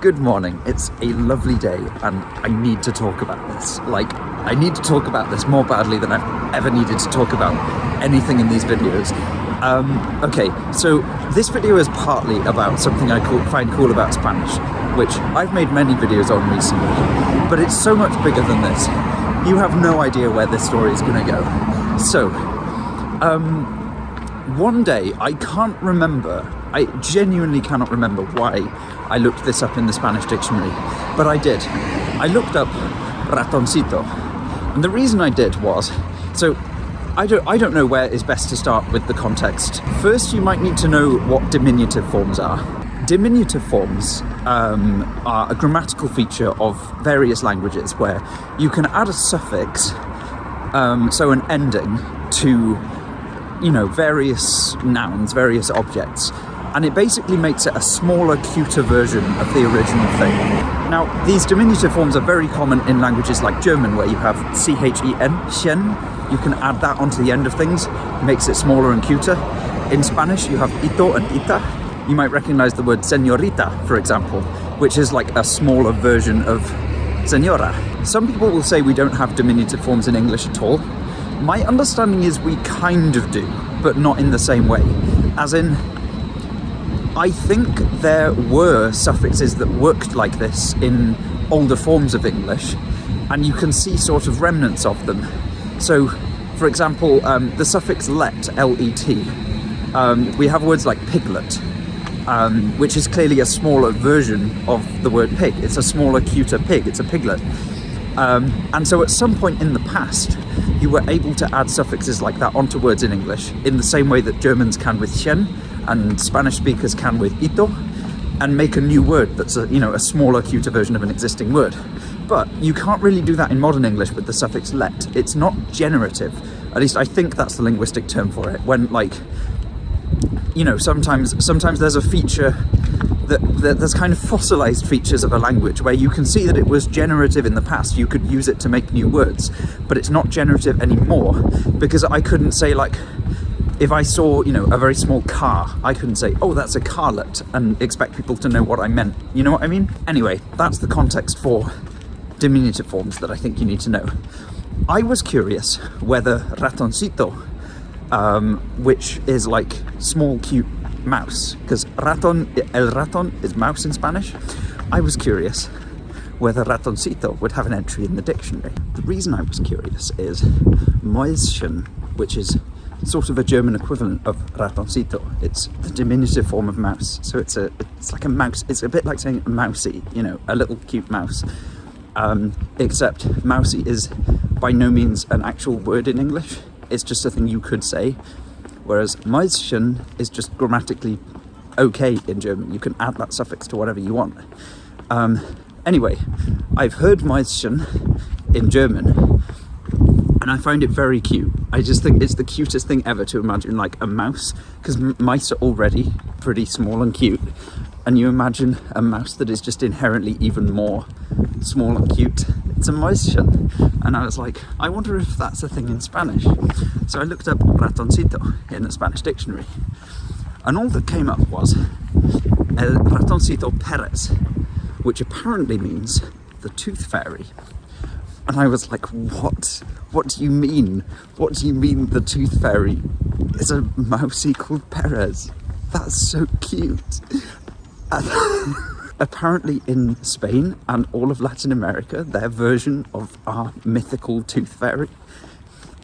Good morning. It's a lovely day and I need to talk about this. I need to talk about this more badly than I've ever needed to talk about anything in these videos. Okay, so this video is partly about something I find cool about Spanish, which I've made many videos on recently, but it's so much bigger than this. You have no idea where this story is going to go. So, one day, I genuinely cannot remember why I looked this up in the Spanish dictionary, but I did. I looked up ratoncito, and the reason I did was, so I don't know where is best to start with the context. First, you might need to know what diminutive forms are. Diminutive forms are a grammatical feature of various languages where you can add a suffix, so an ending, to various nouns, various objects, and it basically makes it a smaller, cuter version of the original thing. Now, these diminutive forms are very common in languages like German, where you have chen, chen. You can add that onto the end of things, it makes it smaller and cuter. In Spanish, you have ito and ita. You might recognize the word señorita, for example, which is like a smaller version of señora. Some people will say we don't have diminutive forms in English at all. My understanding is we kind of do, but not in the same way. As in, I think there were suffixes that worked like this in older forms of English, and you can see sort of remnants of them. So, for example, the suffix let, L-E-T, we have words like piglet, which is clearly a smaller version of the word pig. It's a smaller, cuter pig, it's a piglet. And so at some point in the past, you were able to add suffixes like that onto words in English in the same way that Germans can with chen and Spanish speakers can with ito, and make a new word that's a smaller, cuter version of an existing word. But you can't really do that in modern English with the suffix let. It's not generative. At least I think that's the linguistic term for it. When sometimes there's a feature that there's kind of fossilized features of a language where you can see that it was generative in the past. You could use it to make new words, but it's not generative anymore, because I couldn't say, if I saw, a very small car, I couldn't say, oh, that's a carlet, and expect people to know what I meant. You know what I mean? Anyway, that's the context for diminutive forms that I think you need to know. I was curious whether ratoncito, which is like small, cute mouse, because el ratón is mouse in Spanish. I was curious whether ratoncito would have an entry in the dictionary. The reason I was curious is Mäuschen, which is sort of a German equivalent of ratoncito. It's the diminutive form of mouse. So it's like a mouse. It's a bit like saying mousy, a little cute mouse. Except mousy is by no means an actual word in English. It's just a thing you could say. Whereas Mäuschen is just grammatically okay in German. You can add that suffix to whatever you want. Anyway, I've heard Mäuschen in German, and I find it very cute. I just think it's the cutest thing ever to imagine like a mouse, because mice are already pretty small and cute, and you imagine a mouse that is just inherently even more small and cute. It's a Mäuschen. And I was like, I wonder if that's a thing in Spanish. So I looked up ratoncito in the Spanish dictionary, and all that came up was el ratoncito Pérez, which apparently means the tooth fairy. And I was like, what? What do you mean? What do you mean the tooth fairy is a mousey called Pérez? That's so cute. Apparently in Spain and all of Latin America, their version of our mythical tooth fairy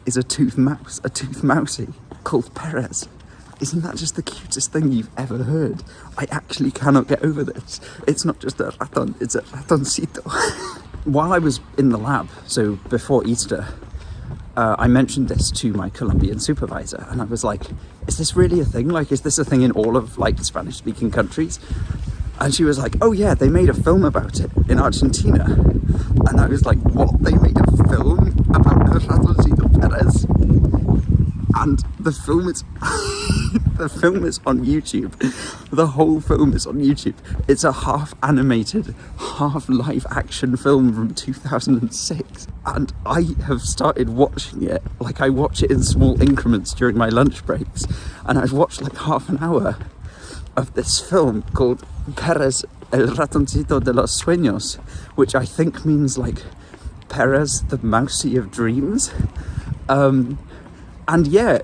is a tooth mousey called Pérez. Isn't that just the cutest thing you've ever heard? I actually cannot get over this. It's not just a raton, it's a ratoncito. While I was in the lab, so before Easter, I mentioned this to my Colombian supervisor, and I was like, is this really a thing? Is this a thing in all of Spanish-speaking countries? And she was like, oh yeah, they made a film about it in Argentina. And I was like, what? They made a film about El Ratoncito Pérez? And the film is on YouTube. The whole film is on YouTube. It's a half animated, half live action film from 2006. And I have started watching it. I watch it in small increments during my lunch breaks. And I've watched half an hour of this film called Pérez El Ratoncito de los Sueños, which I think means like Perez, the mousey of dreams. And yeah,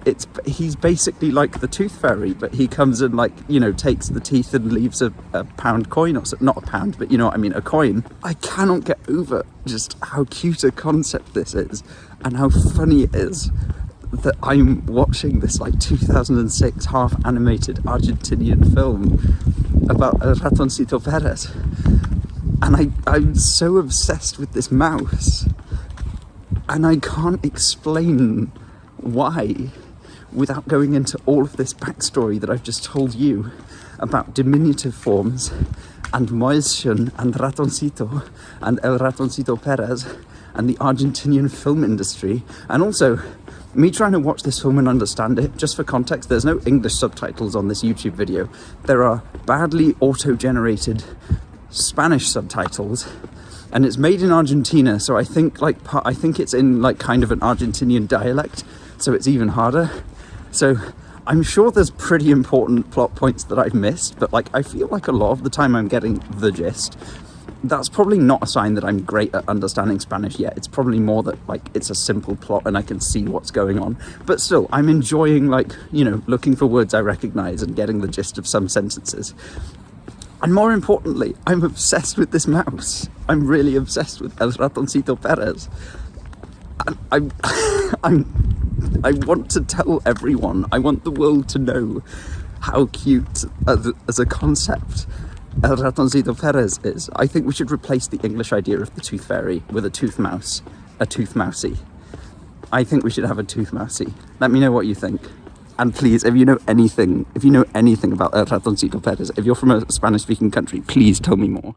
he's basically like the Tooth Fairy, but he comes and like, you know, takes the teeth and leaves a pound coin, or so, not a pound, but you know what I mean, a coin. I cannot get over just how cute a concept this is and how funny it is that I'm watching this like 2006 half animated Argentinian film about El Ratoncito Perez. And I'm so obsessed with this mouse, and I can't explain why without going into all of this backstory that I've just told you about diminutive forms and Mäuschen and Ratoncito and El Ratoncito Perez and the Argentinian film industry, and also me trying to watch this film and understand it. Just for context, there's no English subtitles on this YouTube video. There are badly auto-generated Spanish subtitles, and it's made in Argentina, so I think it's in like kind of an Argentinian dialect, so it's even harder. So I'm sure there's pretty important plot points that I've missed, but like I feel like a lot of the time I'm getting the gist. That's probably not a sign that I'm great at understanding Spanish yet. It's probably more that like it's a simple plot and I can see what's going on. But still, I'm enjoying like, you know, looking for words I recognize and getting the gist of some sentences. And more importantly, I'm obsessed with this mouse. I'm really obsessed with El Ratoncito Perez. And I want to tell everyone, I want the world to know how cute as a concept El Ratoncito Perez is. I think we should replace the English idea of the Tooth Fairy with a tooth mouse, a tooth mousey. I think we should have a tooth mousey. Let me know what you think. And please, if you know anything about El Ratoncito Perez, if you're from a Spanish-speaking country, please tell me more.